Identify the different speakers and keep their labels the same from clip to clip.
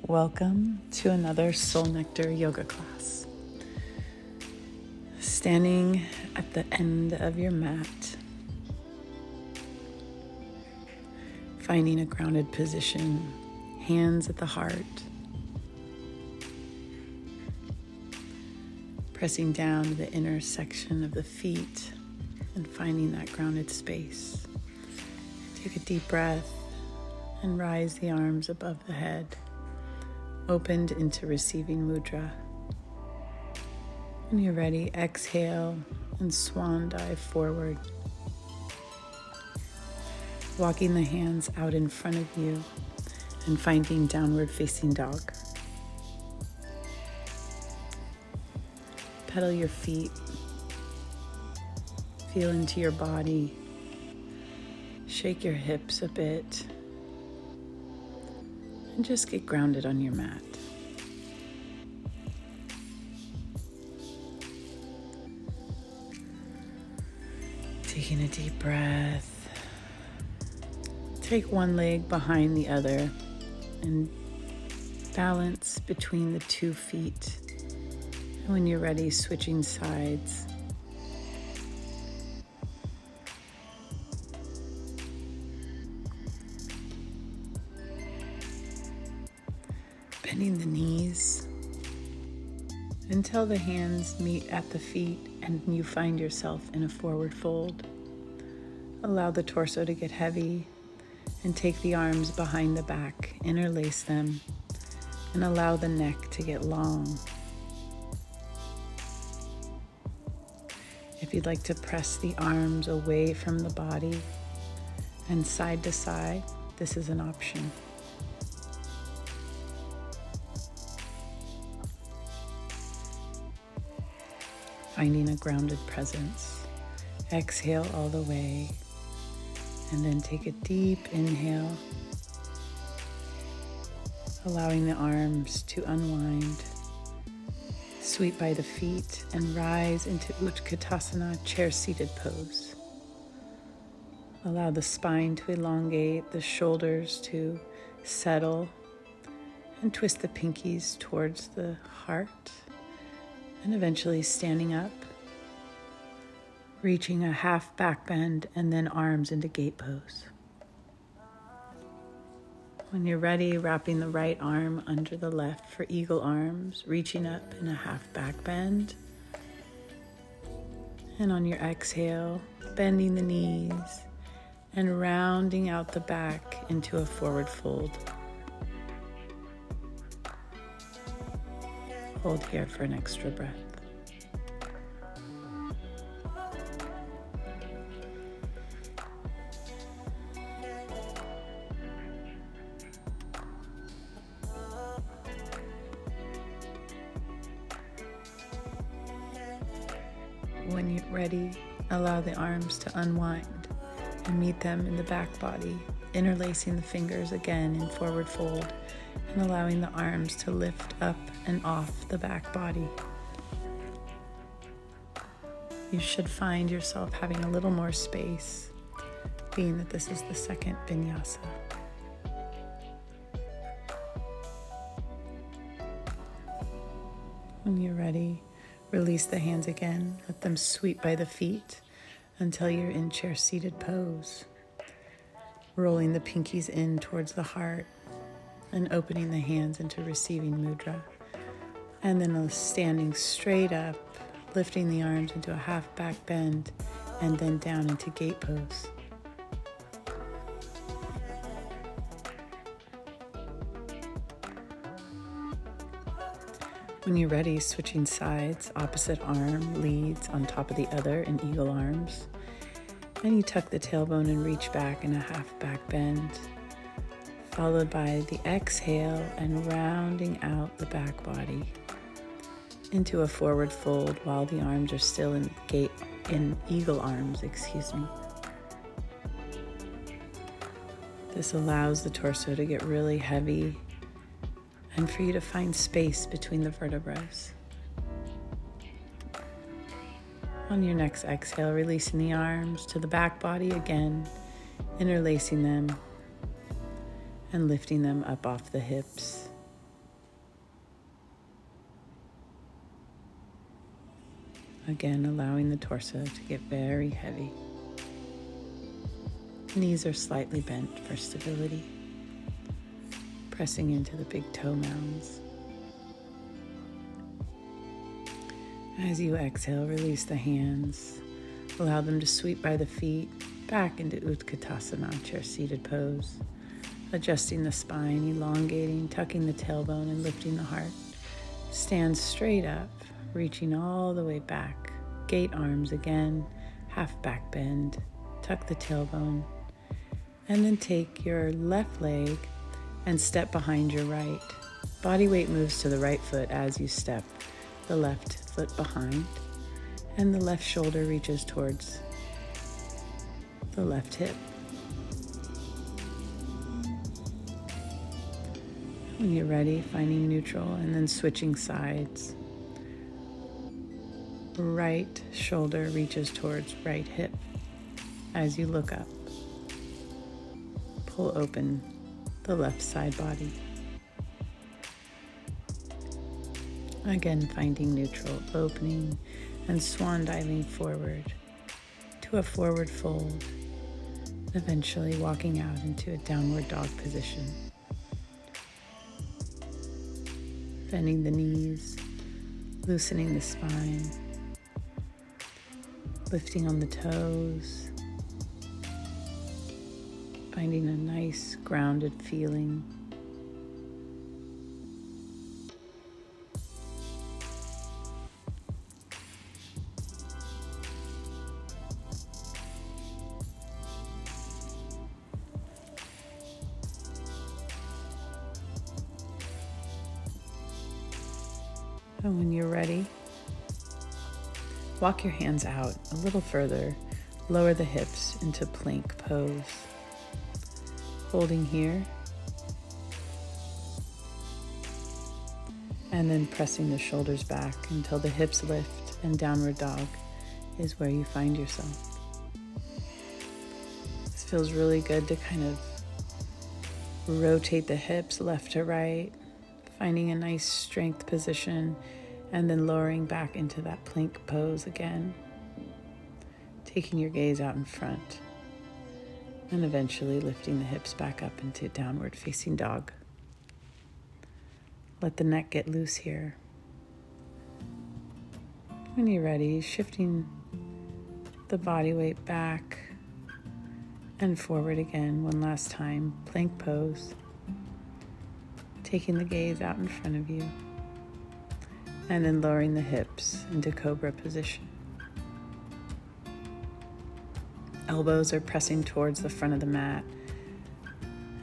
Speaker 1: Welcome to another Soul Nectar yoga class. Standing at the end of your mat, finding a grounded position, hands at the heart, pressing down to the inner section of the feet and finding that grounded space. Take a deep breath and rise the arms above the head, opened into receiving mudra. When you're ready, exhale and swan dive forward. Walking the hands out in front of you and finding downward facing dog. Pedal your feet. Feel into your body. Shake your hips a bit. And just get grounded on your mat. Taking a deep breath. Take one leg behind the other and balance between the 2 feet. And when you're ready, switching sides. Bending the knees until the hands meet at the feet and you find yourself in a forward fold. Allow the torso to get heavy and take the arms behind the back, interlace them, and allow the neck to get long. If you'd like to press the arms away from the body and side to side, this is an option. Finding a grounded presence. Exhale all the way, and then take a deep inhale, allowing the arms to unwind. Sweep by the feet and rise into Utkatasana, chair-seated pose. Allow the spine to elongate, the shoulders to settle, and twist the pinkies towards the heart. And eventually standing up, reaching a half back bend, and then arms into gate pose. When you're ready, wrapping the right arm under the left for eagle arms, reaching up in a half back bend. And on your exhale, bending the knees and rounding out the back into a forward fold. Hold here for an extra breath. When you're ready, allow the arms to unwind and meet them in the back body, interlacing the fingers again in forward fold and allowing the arms to lift up and off the back body. You should find yourself having a little more space, being that this is the second vinyasa. When you're ready, release the hands again. Let them sweep by the feet until you're in chair-seated pose. Rolling the pinkies in towards the heart and opening the hands into receiving mudra. And then standing straight up, lifting the arms into a half back bend and then down into gate pose. When you're ready, switching sides, opposite arm leads on top of the other in eagle arms. And you tuck the tailbone and reach back in a half back bend, followed by the exhale and rounding out the back body into a forward fold while the arms are still in eagle arms, This allows the torso to get really heavy and for you to find space between the vertebrae. On your next exhale, releasing the arms to the back body again, interlacing them and lifting them up off the hips Again, allowing the torso to get very heavy. Knees are slightly bent for stability, pressing into the big toe mounds. As you exhale, release the hands. Allow them to sweep by the feet, back into Utkatasana, chair-seated pose. Adjusting the spine, elongating, tucking the tailbone, and lifting the heart. Stand straight up, reaching all the way back. Gate arms again, half back bend. Tuck the tailbone. And then take your left leg and step behind your right. Body weight moves to the right foot as you step the left foot behind, and the left shoulder reaches towards the left hip. When you're ready, finding neutral and then switching sides. Right shoulder reaches towards right hip as you look up. Pull open the left side body. Again, finding neutral, opening and swan diving forward to a forward fold, eventually walking out into a downward dog position. Bending the knees, loosening the spine, lifting on the toes, finding a nice grounded feeling. And when you're ready, walk your hands out a little further, lower the hips into plank pose. Holding here, and then pressing the shoulders back until the hips lift and downward dog is where you find yourself. This feels really good to kind of rotate the hips left to right, finding a nice strength position, and then lowering back into that plank pose again, taking your gaze out in front, and eventually lifting the hips back up into downward facing dog. Let the neck get loose here. When you're ready, shifting the body weight back and forward again one last time, plank pose. Taking the gaze out in front of you, and then lowering the hips into cobra position. Elbows are pressing towards the front of the mat,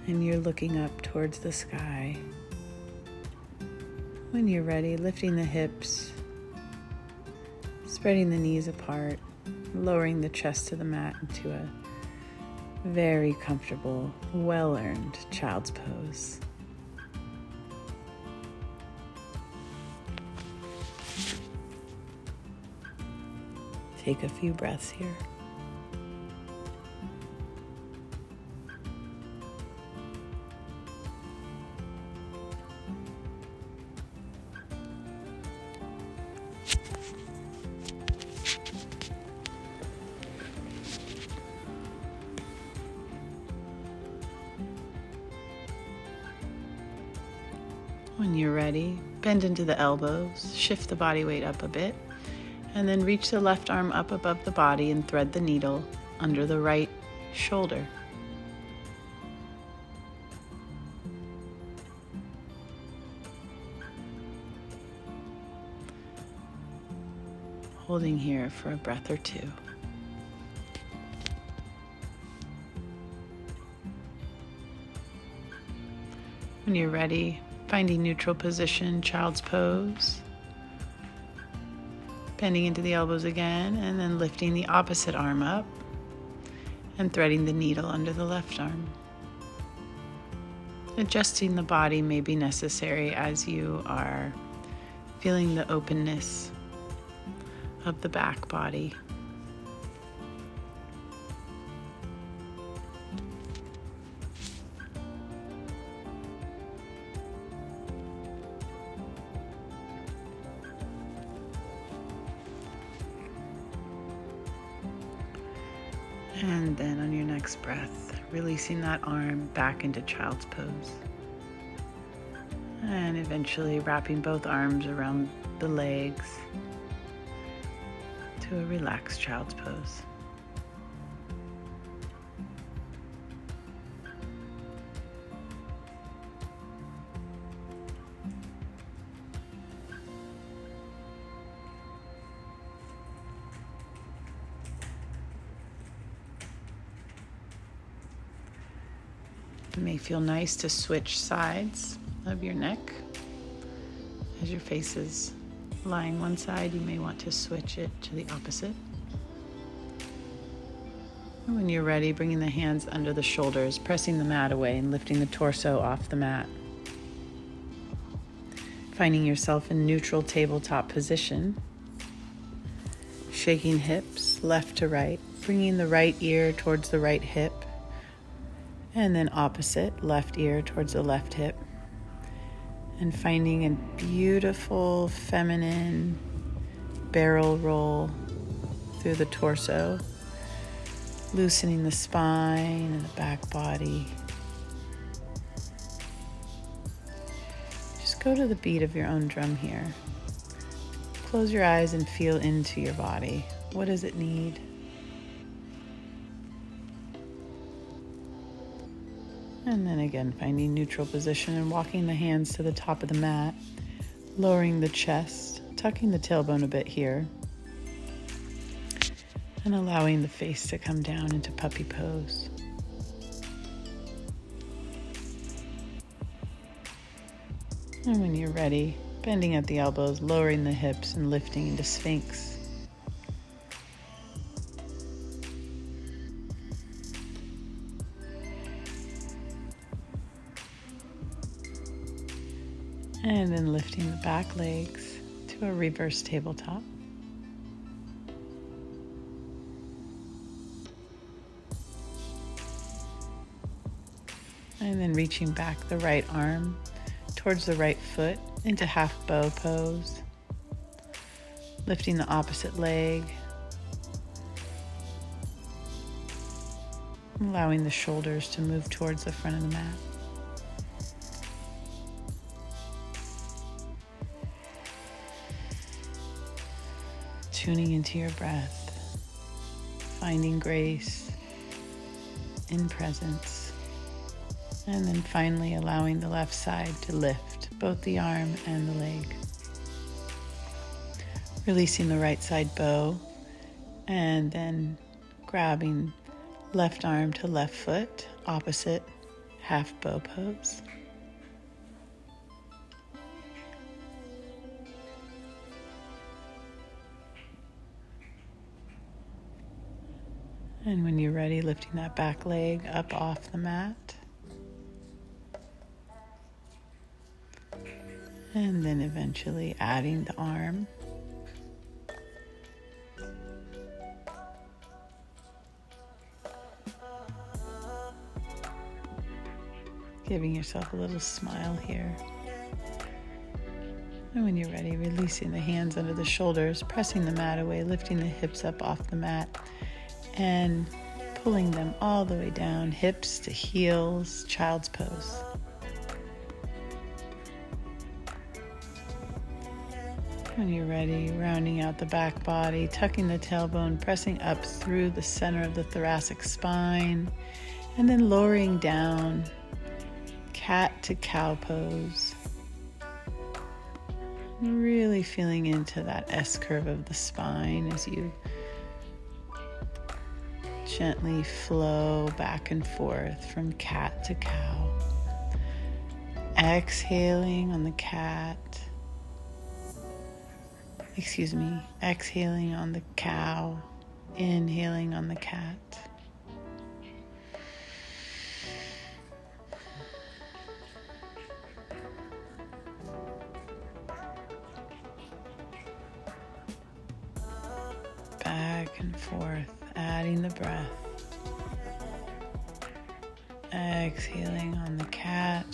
Speaker 1: and you're looking up towards the sky. When you're ready, lifting the hips, spreading the knees apart, lowering the chest to the mat into a very comfortable, well-earned child's pose. Take a few breaths here. When you're ready, bend into the elbows, shift the body weight up a bit, and then reach the left arm up above the body and thread the needle under the right shoulder. Holding here for a breath or two. When you're ready, finding neutral position, child's pose. Bending into the elbows again, and then lifting the opposite arm up and threading the needle under the left arm. Adjusting the body may be necessary as you are feeling the openness of the back body. And then on your next breath, releasing that arm back into child's pose. And eventually wrapping both arms around the legs to a relaxed child's pose. It may feel nice to switch sides of your neck. As your face is lying one side, you may want to switch it to the opposite. And when you're ready, bringing the hands under the shoulders, pressing the mat away and lifting the torso off the mat. Finding yourself in neutral tabletop position. Shaking hips left to right, bringing the right ear towards the right hip. And then opposite, left ear towards the left hip. And finding a beautiful feminine barrel roll through the torso, loosening the spine and the back body. Just go to the beat of your own drum here. Close your eyes and feel into your body. What does it need? And then again, finding neutral position and walking the hands to the top of the mat, lowering the chest, tucking the tailbone a bit here, and allowing the face to come down into puppy pose. And when you're ready, bending at the elbows, lowering the hips, and lifting into Sphinx. And then lifting the back legs to a reverse tabletop. And then reaching back the right arm towards the right foot into half bow pose. Lifting the opposite leg. Allowing the shoulders to move towards the front of the mat. Tuning into your breath, finding grace in presence, and then finally allowing the left side to lift both the arm and the leg. Releasing the right side bow, and then grabbing left arm to left foot, opposite half bow pose. And when you're ready, lifting that back leg up off the mat. And then eventually adding the arm. Giving yourself a little smile here. And when you're ready, releasing the hands under the shoulders, pressing the mat away, lifting the hips up off the mat. And pulling them all the way down, hips to heels, child's pose. When you're ready, rounding out the back body, tucking the tailbone, pressing up through the center of the thoracic spine, and then lowering down, cat to cow pose. Really feeling into that S curve of the spine as you gently flow back and forth from cat to cow. Exhaling on the cat. Exhaling on the cow. Inhaling on the cat. Back and forth. Adding the breath. Exhaling on the cat.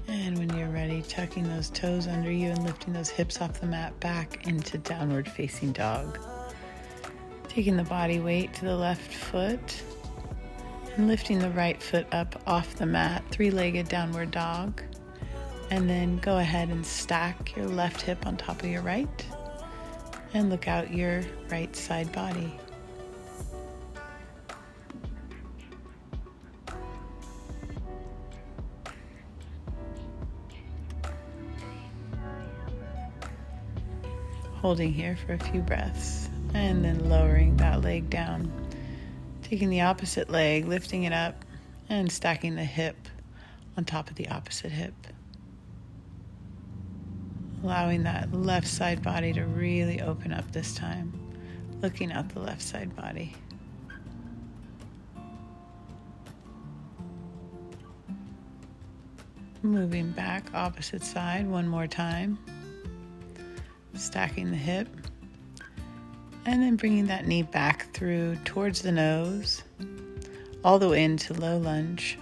Speaker 1: And when you're ready, tucking those toes under you and lifting those hips off the mat back into downward facing dog. Taking the body weight to the left foot and lifting the right foot up off the mat, three-legged downward dog. And then go ahead and stack your left hip on top of your right and look out your right side body. Holding here for a few breaths and then lowering that leg down. Taking the opposite leg, lifting it up and stacking the hip on top of the opposite hip. Allowing that left side body to really open up this time. Looking out the left side body. Moving back opposite side one more time. Stacking the hip. And then bringing that knee back through towards the nose. All the way into low lunge.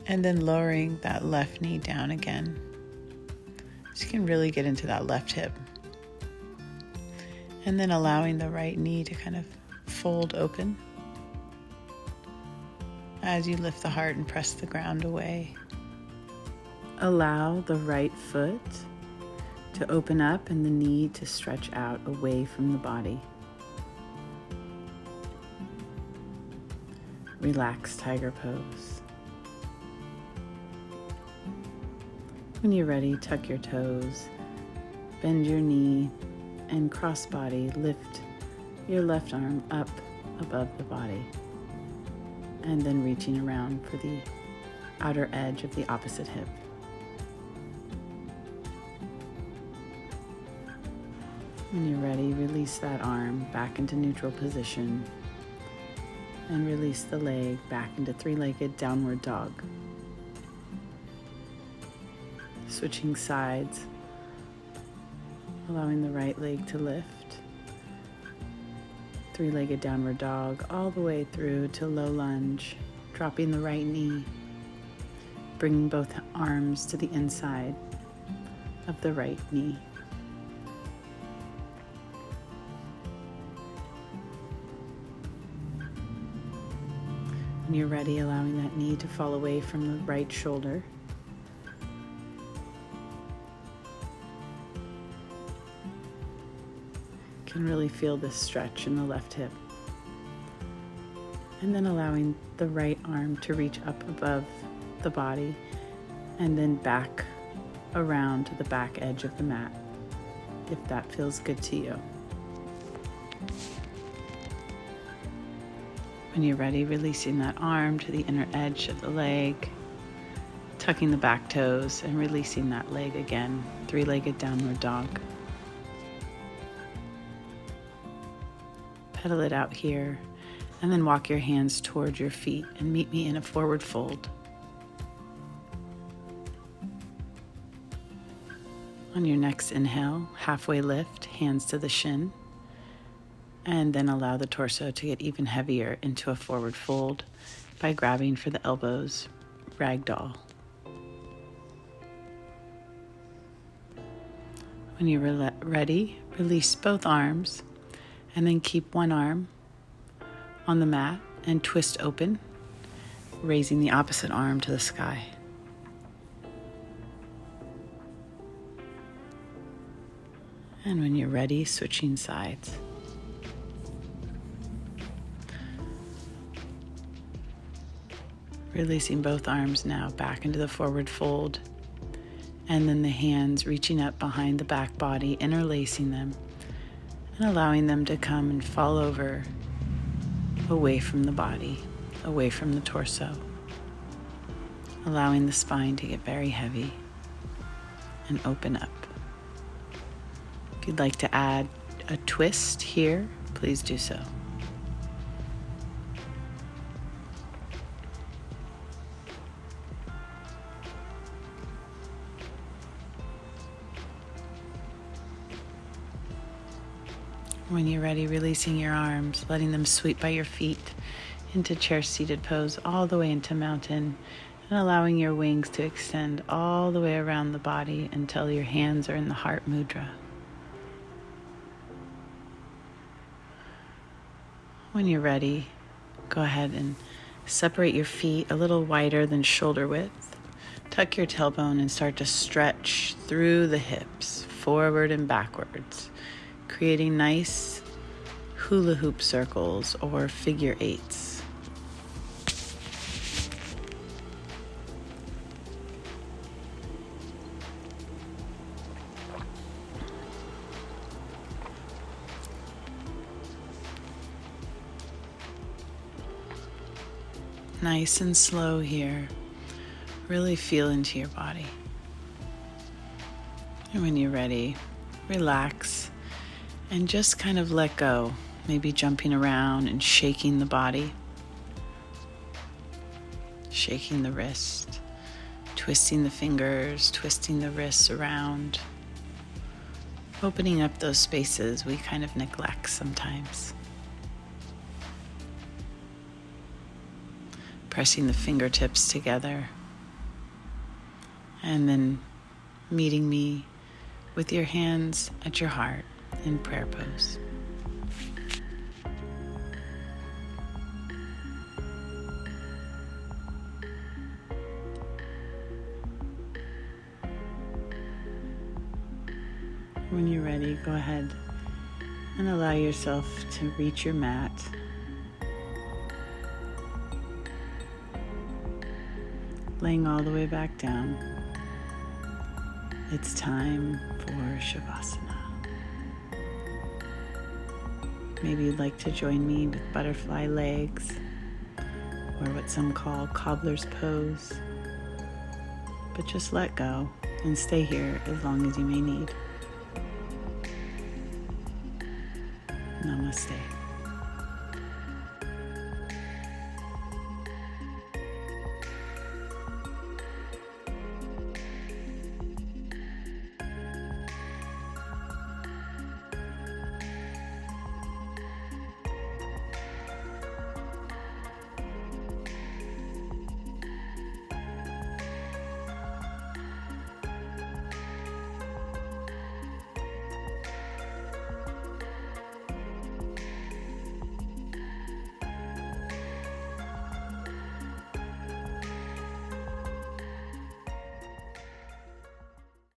Speaker 1: And then lowering that left knee down again. So you can really get into that left hip. And then allowing the right knee to kind of fold open as you lift the heart and press the ground away. Allow the right foot to open up and the knee to stretch out away from the body. Relax tiger pose. When you're ready, tuck your toes, bend your knee, and cross body, lift your left arm up above the body, and then reaching around for the outer edge of the opposite hip. When you're ready, release that arm back into neutral position, and release the leg back into three-legged downward dog. Switching sides, allowing the right leg to lift. Three-legged downward dog all the way through to low lunge, dropping the right knee, bringing both arms to the inside of the right knee. When you're ready, allowing that knee to fall away from the right shoulder. Can really feel this stretch in the left hip. And then allowing the right arm to reach up above the body and then back around to the back edge of the mat, if that feels good to you. When you're ready, releasing that arm to the inner edge of the leg, tucking the back toes and releasing that leg again, three-legged downward dog. Pedal it out here, and then walk your hands toward your feet and meet me in a forward fold. On your next inhale, halfway lift, hands to the shin, and then allow the torso to get even heavier into a forward fold by grabbing for the elbows, ragdoll. When you're ready, release both arms, and then keep one arm on the mat and twist open, raising the opposite arm to the sky. And when you're ready, switching sides. Releasing both arms now back into the forward fold, and then the hands reaching up behind the back body, interlacing them, and allowing them to come and fall over away from the body, away from the torso, allowing the spine to get very heavy and open up. If you'd like to add a twist here, please do so. When you're ready, releasing your arms, letting them sweep by your feet into chair-seated pose all the way into mountain, and allowing your wings to extend all the way around the body until your hands are in the heart mudra. When you're ready, go ahead and separate your feet a little wider than shoulder width. Tuck your tailbone and start to stretch through the hips, forward and backwards, creating nice hula hoop circles or figure eights. Nice and slow here. Really feel into your body. And when you're ready, relax and just kind of let go. Maybe jumping around and shaking the body, shaking the wrist, twisting the fingers, twisting the wrists around, opening up those spaces we kind of neglect sometimes. Pressing the fingertips together, and then meeting me with your hands at your heart in prayer pose. When you're ready, go ahead and allow yourself to reach your mat. Laying all the way back down. It's time for Shavasana. Maybe you'd like to join me with butterfly legs, or what some call cobbler's pose. But just let go and stay here as long as you may need. Namaste.